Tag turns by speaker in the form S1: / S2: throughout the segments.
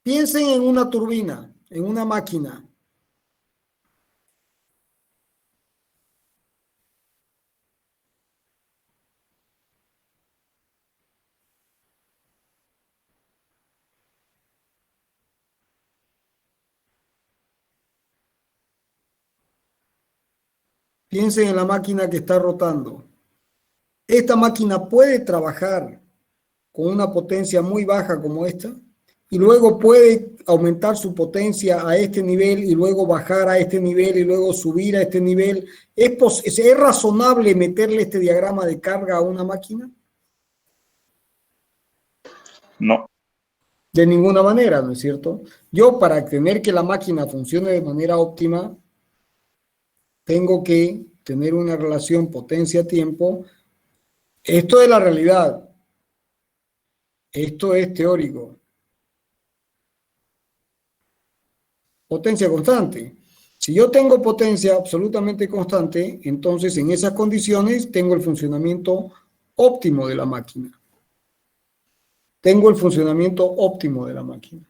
S1: Piensen en una turbina, en una máquina. Piensen en la máquina que está rotando. Esta máquina puede trabajar con una potencia muy baja como esta y luego puede aumentar su potencia a este nivel y luego bajar a este nivel y luego subir a este nivel. ¿Es razonable meterle este diagrama de carga a una máquina?
S2: No.
S1: De ninguna manera, ¿no es cierto? Yo, para tener que la máquina funcione de manera óptima, tengo que tener una relación potencia-tiempo. Esto es la realidad. Esto es teórico. Potencia constante. Si yo tengo potencia absolutamente constante, entonces en esas condiciones tengo el funcionamiento óptimo de la máquina. Tengo el funcionamiento óptimo de la máquina.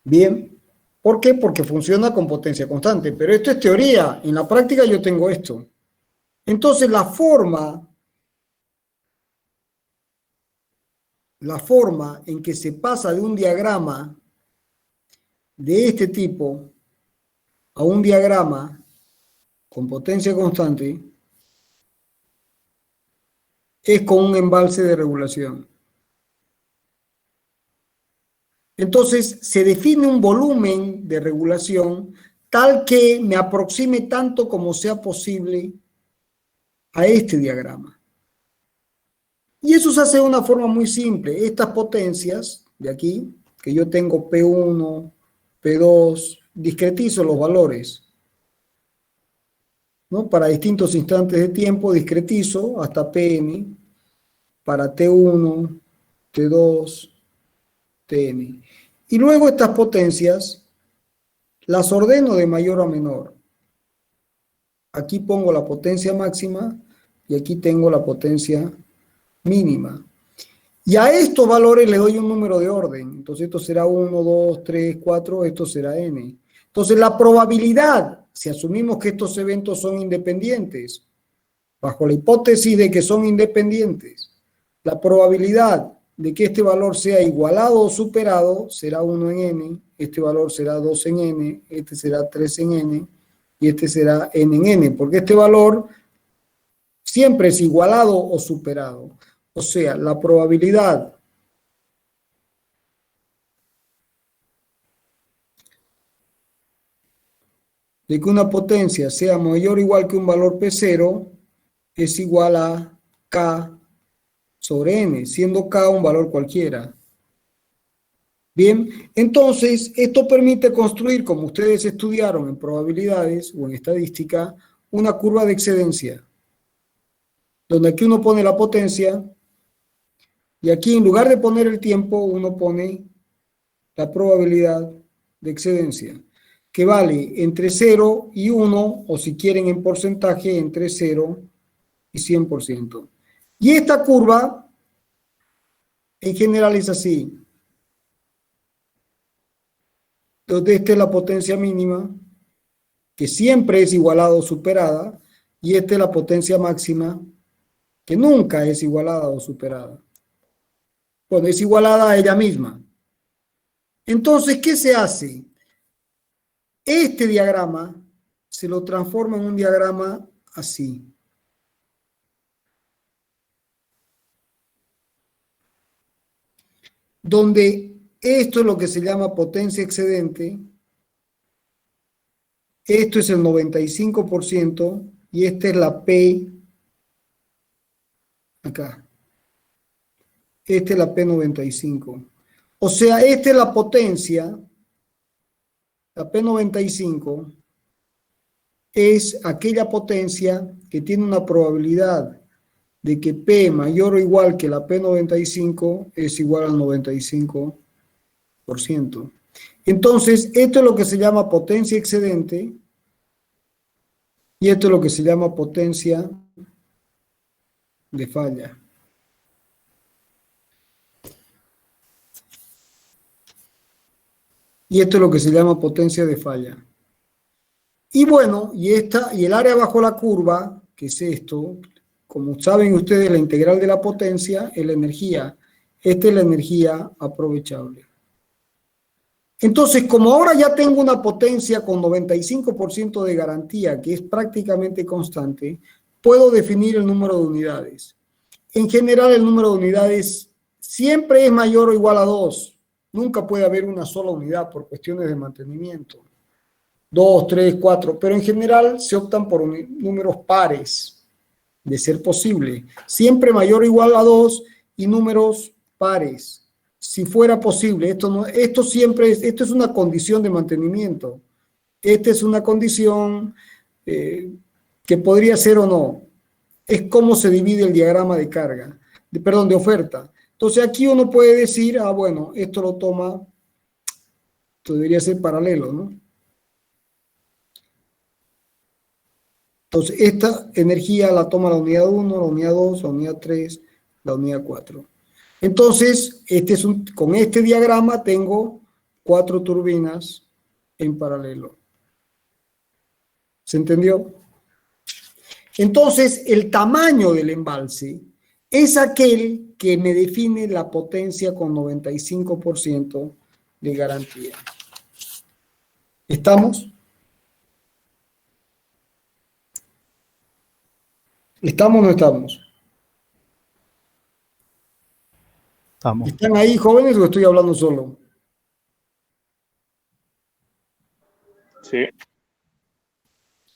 S1: Bien. ¿Por qué? Porque funciona con potencia constante. Pero esto es teoría. En la práctica yo tengo esto. Entonces la forma en que se pasa de un diagrama de este tipo a un diagrama con potencia constante es con un embalse de regulación. Entonces se define un volumen de regulación tal que me aproxime tanto como sea posible a este diagrama. Y eso se hace de una forma muy simple. Estas potencias de aquí, que yo tengo P1, P2, discretizo los valores, ¿no? Para distintos instantes de tiempo, discretizo hasta Pn, para T1, T2, Tn. Y luego estas potencias las ordeno de mayor a menor. Aquí pongo la potencia máxima y aquí tengo la potencia mínima. Y a estos valores le doy un número de orden. Entonces esto será 1, 2, 3, 4, esto será n. Entonces la probabilidad, si asumimos que estos eventos son independientes, bajo la hipótesis de que son independientes, la probabilidad de que este valor sea igualado o superado será 1 en n, este valor será 2 en n, este será 3 en n y este será n en n, porque este valor siempre es igualado o superado. O sea, la probabilidad de que una potencia sea mayor o igual que un valor P0 es igual a K sobre N, siendo K un valor cualquiera. Bien, entonces esto permite construir, como ustedes estudiaron en probabilidades o en estadística, una curva de excedencia, donde aquí uno pone la potencia y aquí en lugar de poner el tiempo uno pone la probabilidad de excedencia, que vale entre 0 y 1, o si quieren en porcentaje, entre 0 y 100%. Y esta curva, en general, es así. Entonces, esta es la potencia mínima, que siempre es igualada o superada, y esta es la potencia máxima, que nunca es igualada o superada. Bueno, es igualada a ella misma. Entonces, ¿qué se hace? Este diagrama se lo transforma en un diagrama así. Donde esto es lo que se llama potencia excedente, esto es el 95% y esta es la P acá. Esta es la P95. O sea, esta es la potencia, la P95 es aquella potencia que tiene una probabilidad de que P mayor o igual que la P95 es igual al 95%. Entonces, esto es lo que se llama potencia excedente y esto es lo que se llama potencia de falla. Y esto es lo que se llama potencia de falla. Y bueno, y el área bajo la curva, que es esto, como saben ustedes, la integral de la potencia es la energía. Esta es la energía aprovechable. Entonces, como ahora ya tengo una potencia con 95% de garantía, que es prácticamente constante, puedo definir el número de unidades. En general, el número de unidades siempre es mayor o igual a 2. Nunca puede haber una sola unidad por cuestiones de mantenimiento. 2, 3, 4, pero en general se optan por números pares, de ser posible. Siempre mayor o igual a 2 y números pares. Si fuera posible, esto es una condición de mantenimiento. Esta es una condición que podría ser o no. Es cómo se divide el diagrama de carga, de oferta. Entonces aquí uno puede decir, bueno, esto lo toma, esto debería ser paralelo, ¿no? Entonces, esta energía la toma la unidad 1, la unidad 2, la unidad 3, la unidad 4. Entonces, con este diagrama tengo 4 turbinas en paralelo. ¿Se entendió? Entonces, el tamaño del embalse es aquel que me define la potencia con 95% de garantía. ¿Estamos? ¿Estamos o no estamos?
S2: Estamos.
S1: ¿Están ahí jóvenes o estoy hablando solo?
S3: Sí.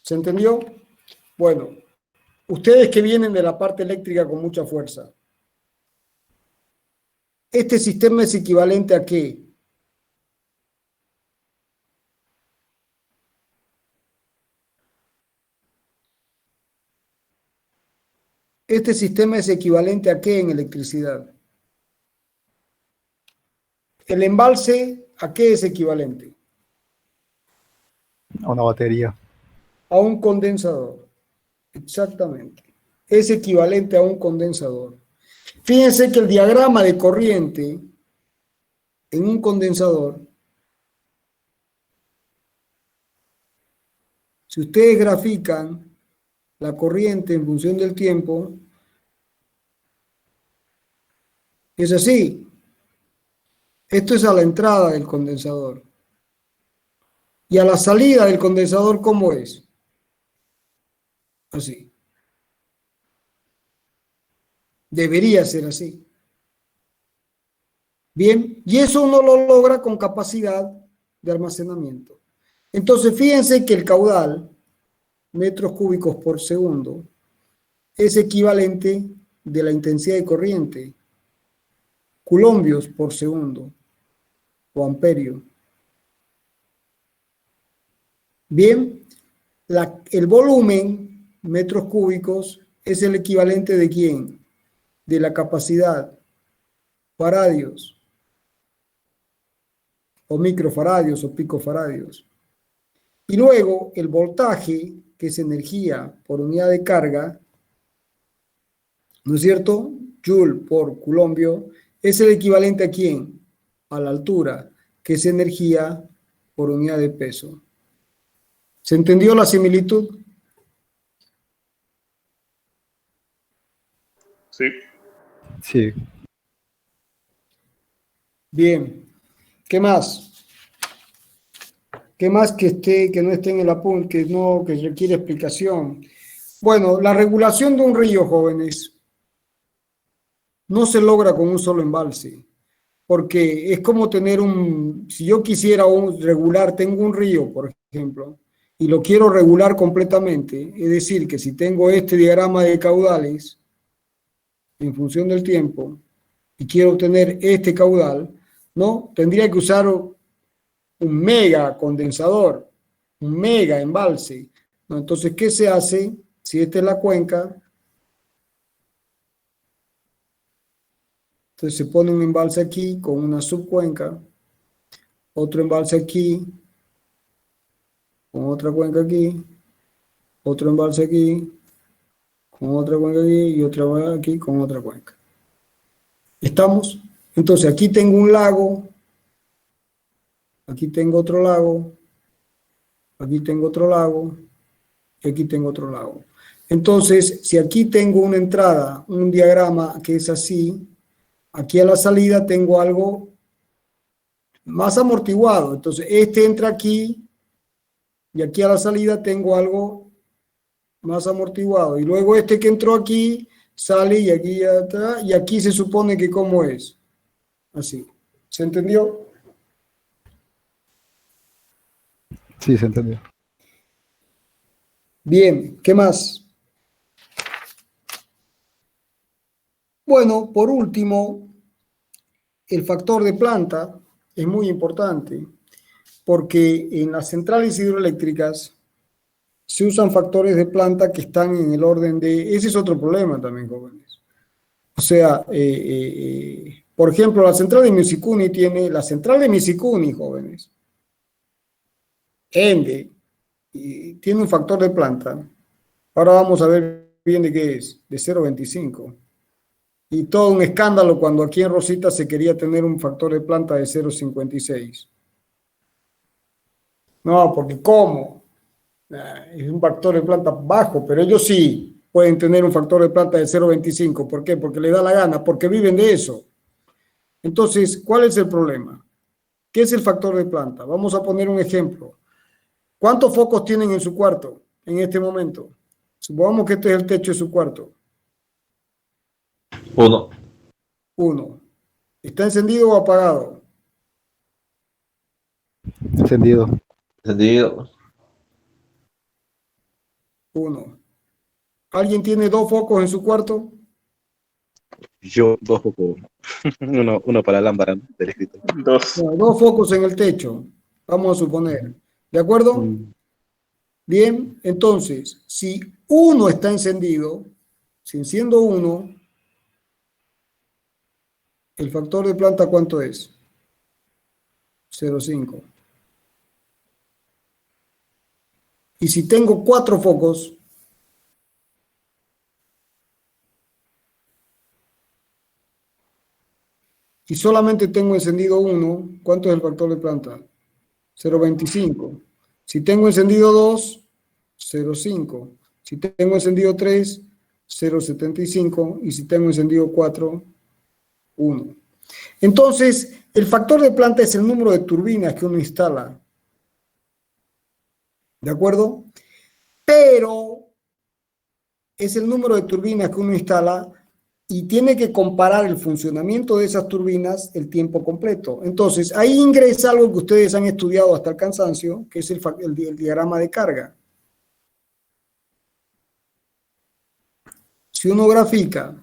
S1: ¿Se entendió? Bueno, ustedes que vienen de la parte eléctrica con mucha fuerza, ¿este sistema es equivalente a qué? ¿Este sistema es equivalente a qué en electricidad? ¿El embalse a qué es equivalente?
S2: A una batería.
S1: A un condensador. Exactamente. Es equivalente a un condensador. Fíjense que el diagrama de corriente en un condensador, si ustedes grafican la corriente en función del tiempo, es así. Esto es a la entrada del condensador. Y a la salida del condensador, ¿cómo es? Así. Debería ser así. Bien, y eso uno lo logra con capacidad de almacenamiento. Entonces, fíjense que el caudal, metros cúbicos por segundo, es equivalente de la intensidad de corriente, coulombios por segundo o amperio. Bien, el volumen, metros cúbicos, es el equivalente de ¿quién? De la capacidad, faradios, o microfaradios o picofaradios. Y luego el voltaje, que es energía por unidad de carga, ¿no es cierto? Joule por coulombio, es el equivalente a ¿quién? A la altura, que es energía por unidad de peso. ¿Se entendió la similitud?
S3: Sí.
S2: Sí.
S1: Bien. ¿Qué más? ¿Qué más que no esté en el apunte, que requiere explicación? Bueno, la regulación de un río, jóvenes, no se logra con un solo embalse, porque es como tener si yo quisiera regular, tengo un río, por ejemplo, y lo quiero regular completamente, es decir, que si tengo este diagrama de caudales, en función del tiempo, y quiero obtener este caudal, ¿no? Tendría que usar un mega condensador, un mega embalse, ¿no? Entonces, ¿qué se hace? Si esta es la cuenca, entonces se pone un embalse aquí con una subcuenca, otro embalse aquí, con otra cuenca aquí, otro embalse aquí, con otra cuenca aquí y otra aquí con otra cuenca. ¿Estamos? Entonces aquí tengo un lago, aquí tengo otro lago, aquí tengo otro lago, y aquí tengo otro lago. Entonces, si aquí tengo una entrada, un diagrama que es así, aquí a la salida tengo algo más amortiguado. Entonces, este entra aquí y aquí a la salida tengo algo más amortiguado. Y luego este que entró aquí sale y aquí atrás, y aquí se supone que cómo es. Así. ¿Se entendió?
S2: Sí, se entendió.
S1: Bien, ¿qué más? Bueno, por último, el factor de planta es muy importante porque en las centrales hidroeléctricas se usan factores de planta que están en el orden de... Ese es otro problema también, jóvenes. O sea, por ejemplo, la central de Misicuni tiene... La central de Misicuni, jóvenes, ENDE, y tiene un factor de planta. Ahora vamos a ver bien de qué es, de 0,25. Y todo un escándalo cuando aquí en Rosita se quería tener un factor de planta de 0,56. No, porque ¿cómo? Es un factor de planta bajo, pero ellos sí pueden tener un factor de planta de 0,25. ¿Por qué? Porque les da la gana, porque viven de eso. Entonces, ¿cuál es el problema? ¿Qué es el factor de planta? Vamos a poner un ejemplo. ¿Cuántos focos tienen en su cuarto en este momento? Supongamos que este es el techo de su cuarto.
S4: 1.
S1: 1. ¿Está encendido o apagado?
S2: Encendido.
S4: Entendido.
S1: 1. ¿Alguien tiene 2 focos en su cuarto?
S5: Yo, dos focos. Uno para la lámpara, ¿no? Del escritorio.
S3: 2.
S1: No, 2 focos en el techo, vamos a suponer. ¿De acuerdo? Bien, entonces, si uno está encendido, si enciendo uno, ¿el factor de planta cuánto es? 0,5. Y si tengo 4 focos, y solamente tengo encendido uno, ¿cuánto es el factor de planta? 0,25. Si tengo encendido 2, 0,5. Si tengo encendido 3, 0,75. Y si tengo encendido 4, 1. Entonces, el factor de planta es el número de turbinas que uno instala. ¿De acuerdo? Pero es el número de turbinas que uno instala y tiene que comparar el funcionamiento de esas turbinas el tiempo completo. Entonces, ahí ingresa algo que ustedes han estudiado hasta el cansancio, que es el diagrama de carga. Si uno grafica,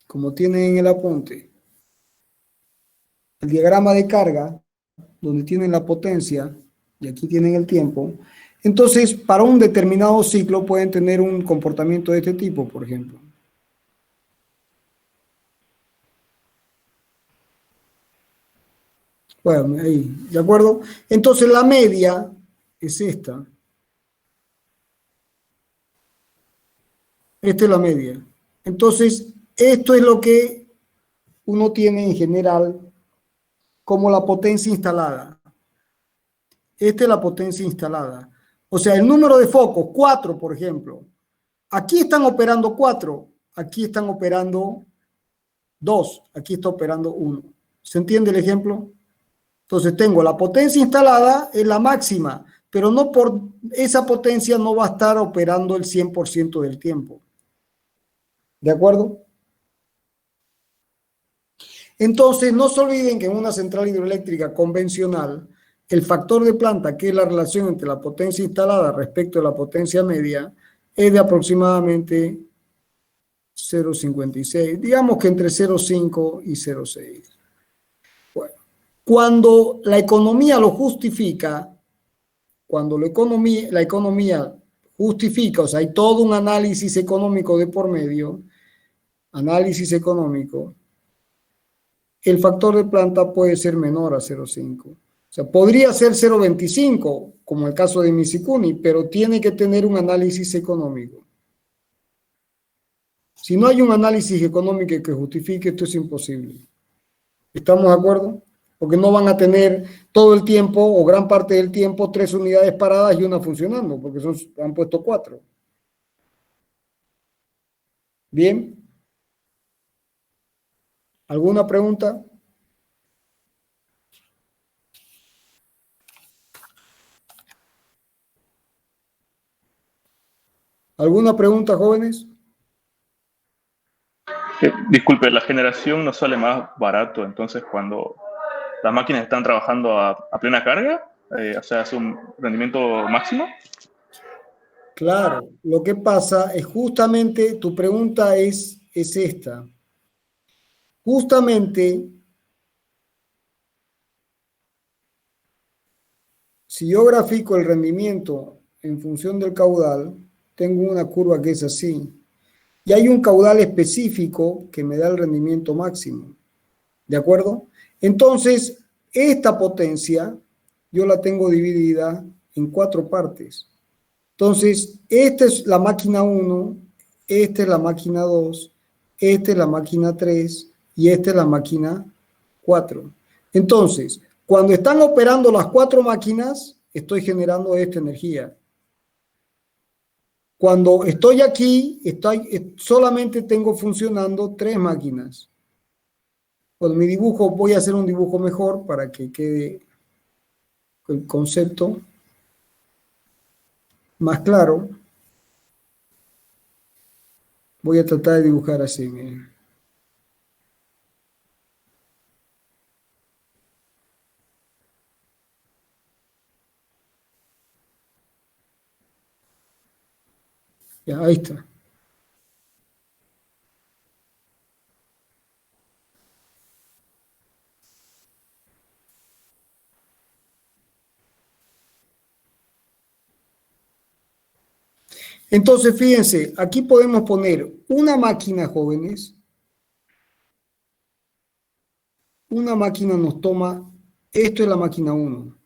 S1: como tienen en el apunte, el diagrama de carga, donde tienen la potencia y aquí tienen el tiempo, entonces para un determinado ciclo pueden tener un comportamiento de este tipo, por ejemplo. Bueno, ahí, ¿de acuerdo? Entonces la media es esta. Esta es la media. Entonces, esto es lo que uno tiene en general como la potencia instalada. Esta es la potencia instalada. O sea, el número de focos, 4, por ejemplo. Aquí están operando 4, aquí están operando 2, aquí está operando 1. ¿Se entiende el ejemplo? Entonces tengo la potencia instalada en la máxima, pero no por esa potencia no va a estar operando el 100% del tiempo. ¿De acuerdo? Entonces, no se olviden que en una central hidroeléctrica convencional, el factor de planta, que es la relación entre la potencia instalada respecto a la potencia media, es de aproximadamente 0,56. Digamos que entre 0,5 y 0,6. Bueno, cuando la economía lo justifica, cuando la economía justifica, o sea, hay todo un análisis económico de por medio, análisis económico, el factor de planta puede ser menor a 0,5. O sea, podría ser 0,25, como el caso de Misicuni, pero tiene que tener un análisis económico. Si no hay un análisis económico que justifique, esto es imposible. ¿Estamos de acuerdo? porque no van a tener todo el tiempo o gran parte del tiempo 3 unidades paradas y una funcionando, porque han puesto 4. Bien. ¿Alguna pregunta? ¿Alguna pregunta, jóvenes?
S3: Disculpe, la generación no sale más barato, entonces cuando las máquinas están trabajando a plena carga, o sea, es un rendimiento máximo.
S1: Claro, lo que pasa es justamente, tu pregunta es esta. Justamente, si yo grafico el rendimiento en función del caudal, tengo una curva que es así. Y hay un caudal específico que me da el rendimiento máximo. ¿De acuerdo? Entonces, esta potencia yo la tengo dividida en 4 partes. Entonces, esta es la máquina 1, esta es la máquina 2, esta es la máquina 3 y esta es la máquina 4. Entonces, cuando están operando las 4 máquinas, estoy generando esta energía. Cuando estoy aquí, solamente tengo funcionando 3 máquinas. Bueno, mi dibujo, voy a hacer un dibujo mejor para que quede el concepto más claro. Voy a tratar de dibujar así, miren. Ya, ahí está. Entonces, fíjense, aquí podemos poner una máquina, jóvenes. Una máquina nos toma, esto es la máquina 1.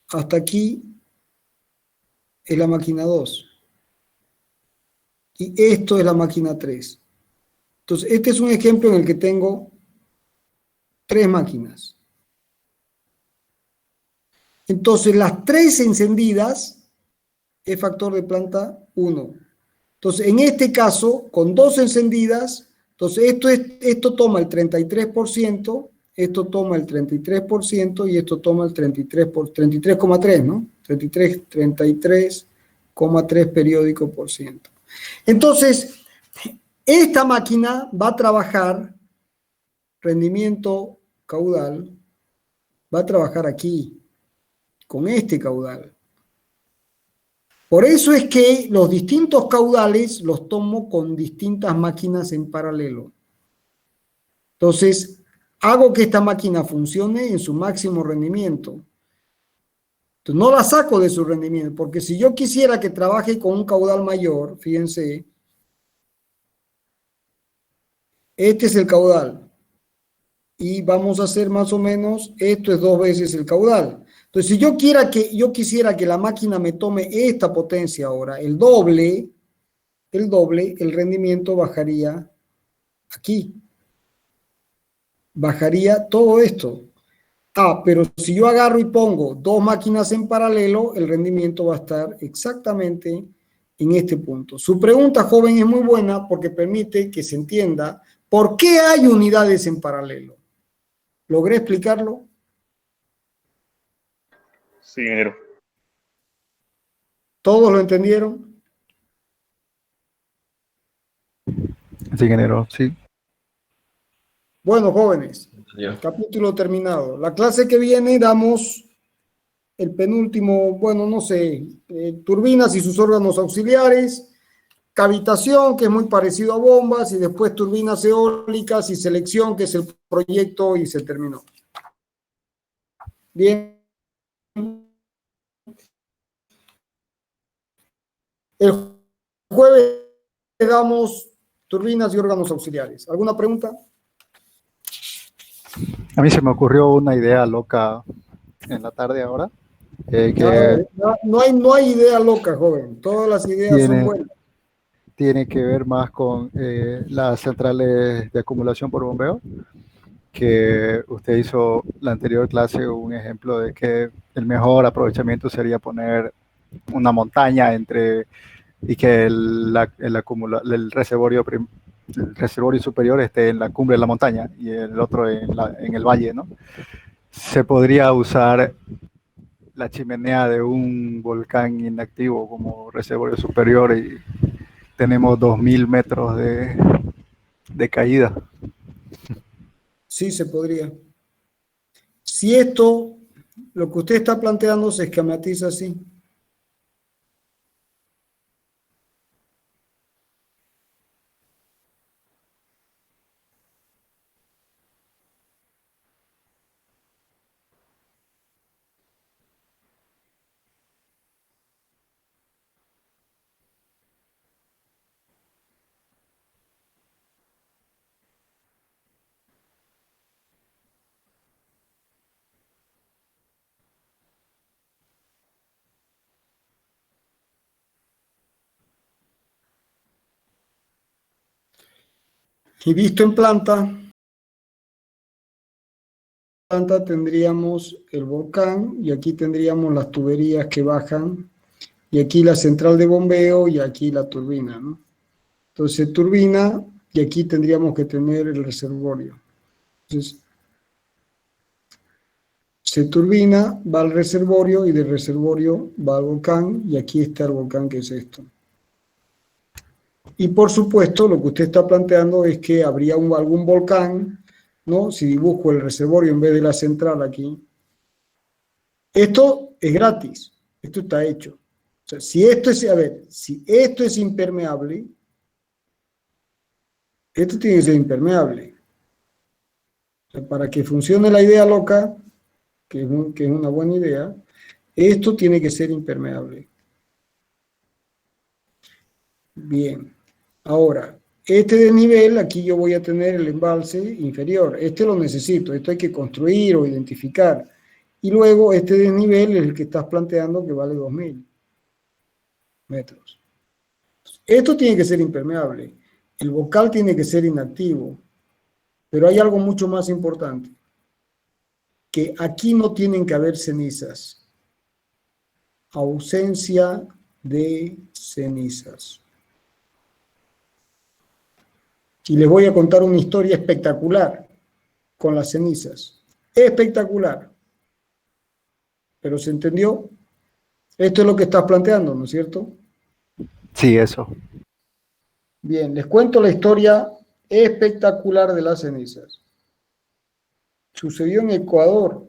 S1: Hasta aquí es la máquina 2. Y esto es la máquina 3. Entonces, este es un ejemplo en el que tengo 3 máquinas. Entonces, las 3 encendidas es factor de planta 1. Entonces, en este caso, con 2 encendidas, entonces esto toma el 33%, esto toma el 33% y esto toma el 33,3, ¿no? 33,3 periódico por ciento. Entonces, esta máquina va a trabajar rendimiento caudal, va a trabajar aquí, con este caudal. Por eso es que los distintos caudales los tomo con distintas máquinas en paralelo. Entonces, hago que esta máquina funcione en su máximo rendimiento. Entonces, no la saco de su rendimiento, porque si yo quisiera que trabaje con un caudal mayor, fíjense, este es el caudal. Y vamos a hacer más o menos, esto es 2 veces el caudal. Entonces, si yo quisiera que la máquina me tome esta potencia ahora, el doble, el rendimiento bajaría aquí. Bajaría todo esto. Pero si yo agarro y pongo 2 máquinas en paralelo, el rendimiento va a estar exactamente en este punto. Su pregunta, joven, es muy buena porque permite que se entienda por qué hay unidades en paralelo. ¿Logré explicarlo?
S3: Sí, ingeniero.
S1: ¿Todos lo entendieron?
S2: Sí, ingeniero, sí.
S1: Bueno, jóvenes, capítulo terminado. La clase que viene damos el penúltimo, bueno, no sé, turbinas y sus órganos auxiliares, cavitación, que es muy parecido a bombas, y después turbinas eólicas y selección, que es el proyecto, y se terminó. Bien. El jueves damos turbinas y órganos auxiliares. ¿Alguna pregunta?
S2: A mí se me ocurrió una idea loca en la tarde ahora, que
S1: No hay idea loca, joven. Todas las ideas son buenas.
S2: Tiene que ver más con las centrales de acumulación por bombeo. que usted hizo la anterior clase un ejemplo de que el mejor aprovechamiento sería poner una montaña entre y que el reservorio superior esté en la cumbre de la montaña y el otro en el valle, ¿no? Se podría usar la chimenea de un volcán inactivo como reservorio superior y tenemos 2000 metros de caída.
S1: Sí, se podría. Si esto, lo que usted está planteando, se esquematiza así. Y visto en planta tendríamos el volcán y aquí tendríamos las tuberías que bajan y aquí la central de bombeo y aquí la turbina, ¿no? Entonces turbina y aquí tendríamos que tener el reservorio. Entonces se turbina, va al reservorio y del reservorio va al volcán y aquí está el volcán que es esto. Y por supuesto lo que usted está planteando es que habría algún volcán, ¿no? Si dibujo el reservorio en vez de la central aquí. Esto es gratis, esto está hecho. O sea, si esto es impermeable, esto tiene que ser impermeable. O sea, para que funcione la idea loca, que es una buena idea, esto tiene que ser impermeable. Bien. Ahora, este desnivel, aquí yo voy a tener el embalse inferior. Este lo necesito, esto hay que construir o identificar. Y luego este desnivel es el que estás planteando que vale 2000 metros. Esto tiene que ser impermeable. El bocal tiene que ser inactivo. Pero hay algo mucho más importante. Que aquí no tienen que haber cenizas. Ausencia de cenizas. Y les voy a contar una historia espectacular con las cenizas. Espectacular. ¿Pero se entendió? Esto es lo que estás planteando, ¿no es cierto?
S2: Sí, eso.
S1: Bien, les cuento la historia espectacular de las cenizas. Sucedió en Ecuador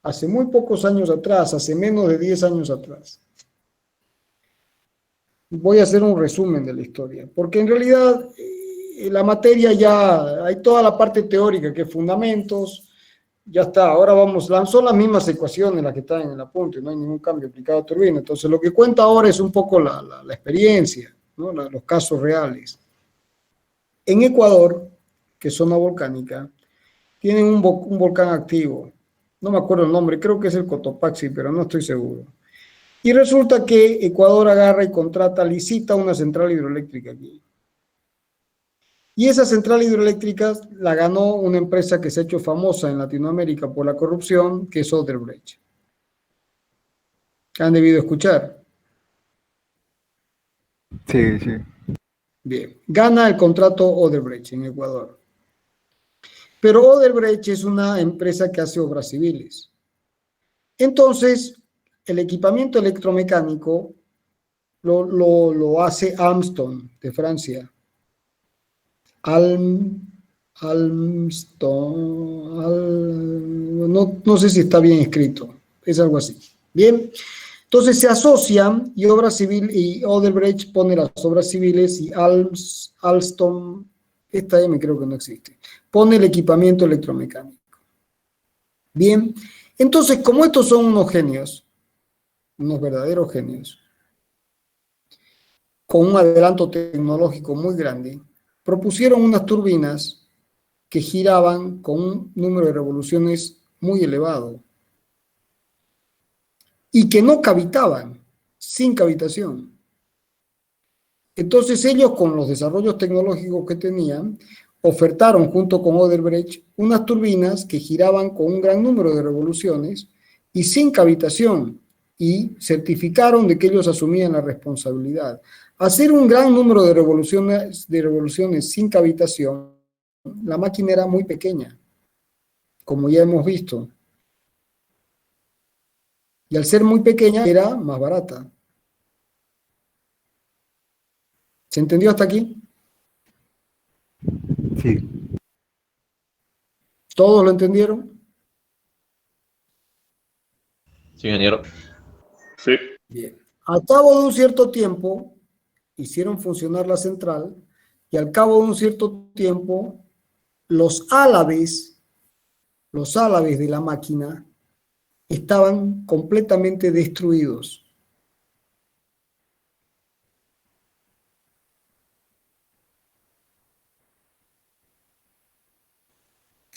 S1: hace muy pocos años atrás, hace menos de 10 años atrás. Voy a hacer un resumen de la historia, porque en realidad la materia ya, hay toda la parte teórica que es fundamentos, ya está, ahora vamos, son las mismas ecuaciones las que están en el apunte, no hay ningún cambio aplicado a turbina, entonces lo que cuenta ahora es un poco la experiencia, ¿no? Los casos reales. En Ecuador, que es zona volcánica, tienen un volcán activo, no me acuerdo el nombre, creo que es el Cotopaxi, pero no estoy seguro. Y resulta que Ecuador agarra y licita una central hidroeléctrica aquí. Y esa central hidroeléctrica la ganó una empresa que se ha hecho famosa en Latinoamérica por la corrupción, que es Odebrecht. ¿Han debido escuchar?
S2: Sí, sí.
S1: Bien, gana el contrato Odebrecht en Ecuador. Pero Odebrecht es una empresa que hace obras civiles. Entonces, el equipamiento electromecánico lo hace Alstom de Francia. No sé si está bien escrito, es algo así. Bien, entonces se asocian y Obras Civil y Odebrecht pone las obras civiles y Alstom, esta M creo que no existe, pone el equipamiento electromecánico. Bien, entonces como estos son unos genios, unos verdaderos genios, con un adelanto tecnológico muy grande, propusieron unas turbinas que giraban con un número de revoluciones muy elevado y que no cavitaban, sin cavitación. Entonces ellos, con los desarrollos tecnológicos que tenían, ofertaron junto con Odebrecht unas turbinas que giraban con un gran número de revoluciones y sin cavitación, y certificaron de que ellos asumían la responsabilidad. Hacer un gran número de revoluciones sin cavitación, la máquina era muy pequeña, como ya hemos visto. Y al ser muy pequeña, era más barata. ¿Se entendió hasta aquí?
S2: Sí.
S1: ¿Todos lo entendieron?
S5: Sí, ingeniero.
S3: Sí.
S1: Bien. Al cabo de un cierto tiempo, hicieron funcionar la central, y al cabo de un cierto tiempo, los álabes de la máquina estaban completamente destruidos.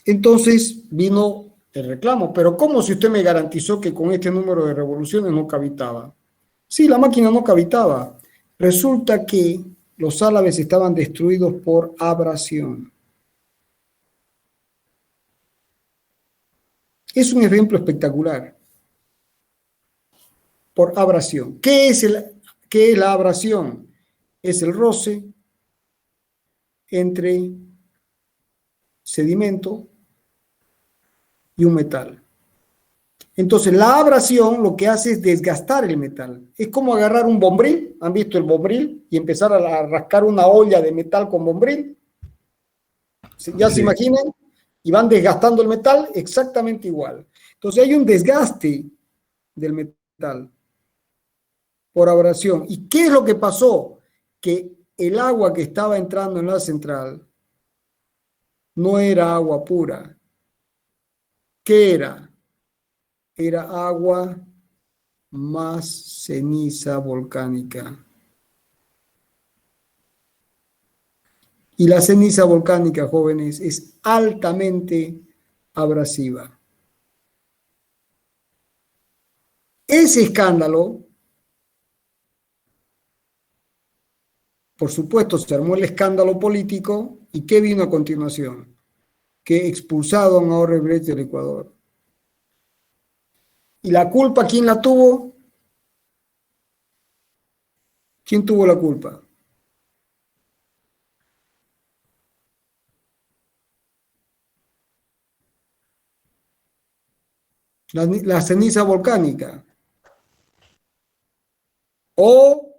S1: Entonces vino el reclamo, pero ¿cómo si usted me garantizó que con este número de revoluciones no cavitaba? Sí, la máquina no cavitaba. Resulta que los álabes estaban destruidos por abrasión. Es un ejemplo espectacular. Por abrasión. ¿Qué es la abrasión? Es el roce entre sedimento y un metal. Entonces, la abrasión lo que hace es desgastar el metal. Es como agarrar un bombril, ¿han visto el bombril? Y empezar a rascar una olla de metal con bombril. ¿Ya se imaginan? Y van desgastando el metal exactamente igual. Entonces, hay un desgaste del metal por abrasión. ¿Y qué es lo que pasó? Que el agua que estaba entrando en la central no era agua pura. ¿Qué era? Era agua más ceniza volcánica. Y la ceniza volcánica, jóvenes, es altamente abrasiva. Ese escándalo, por supuesto, se armó el escándalo político, ¿y qué vino a continuación? Que expulsaron a Odebrecht del Ecuador. ¿Y la culpa quién la tuvo? ¿Quién tuvo la culpa? La ceniza volcánica. O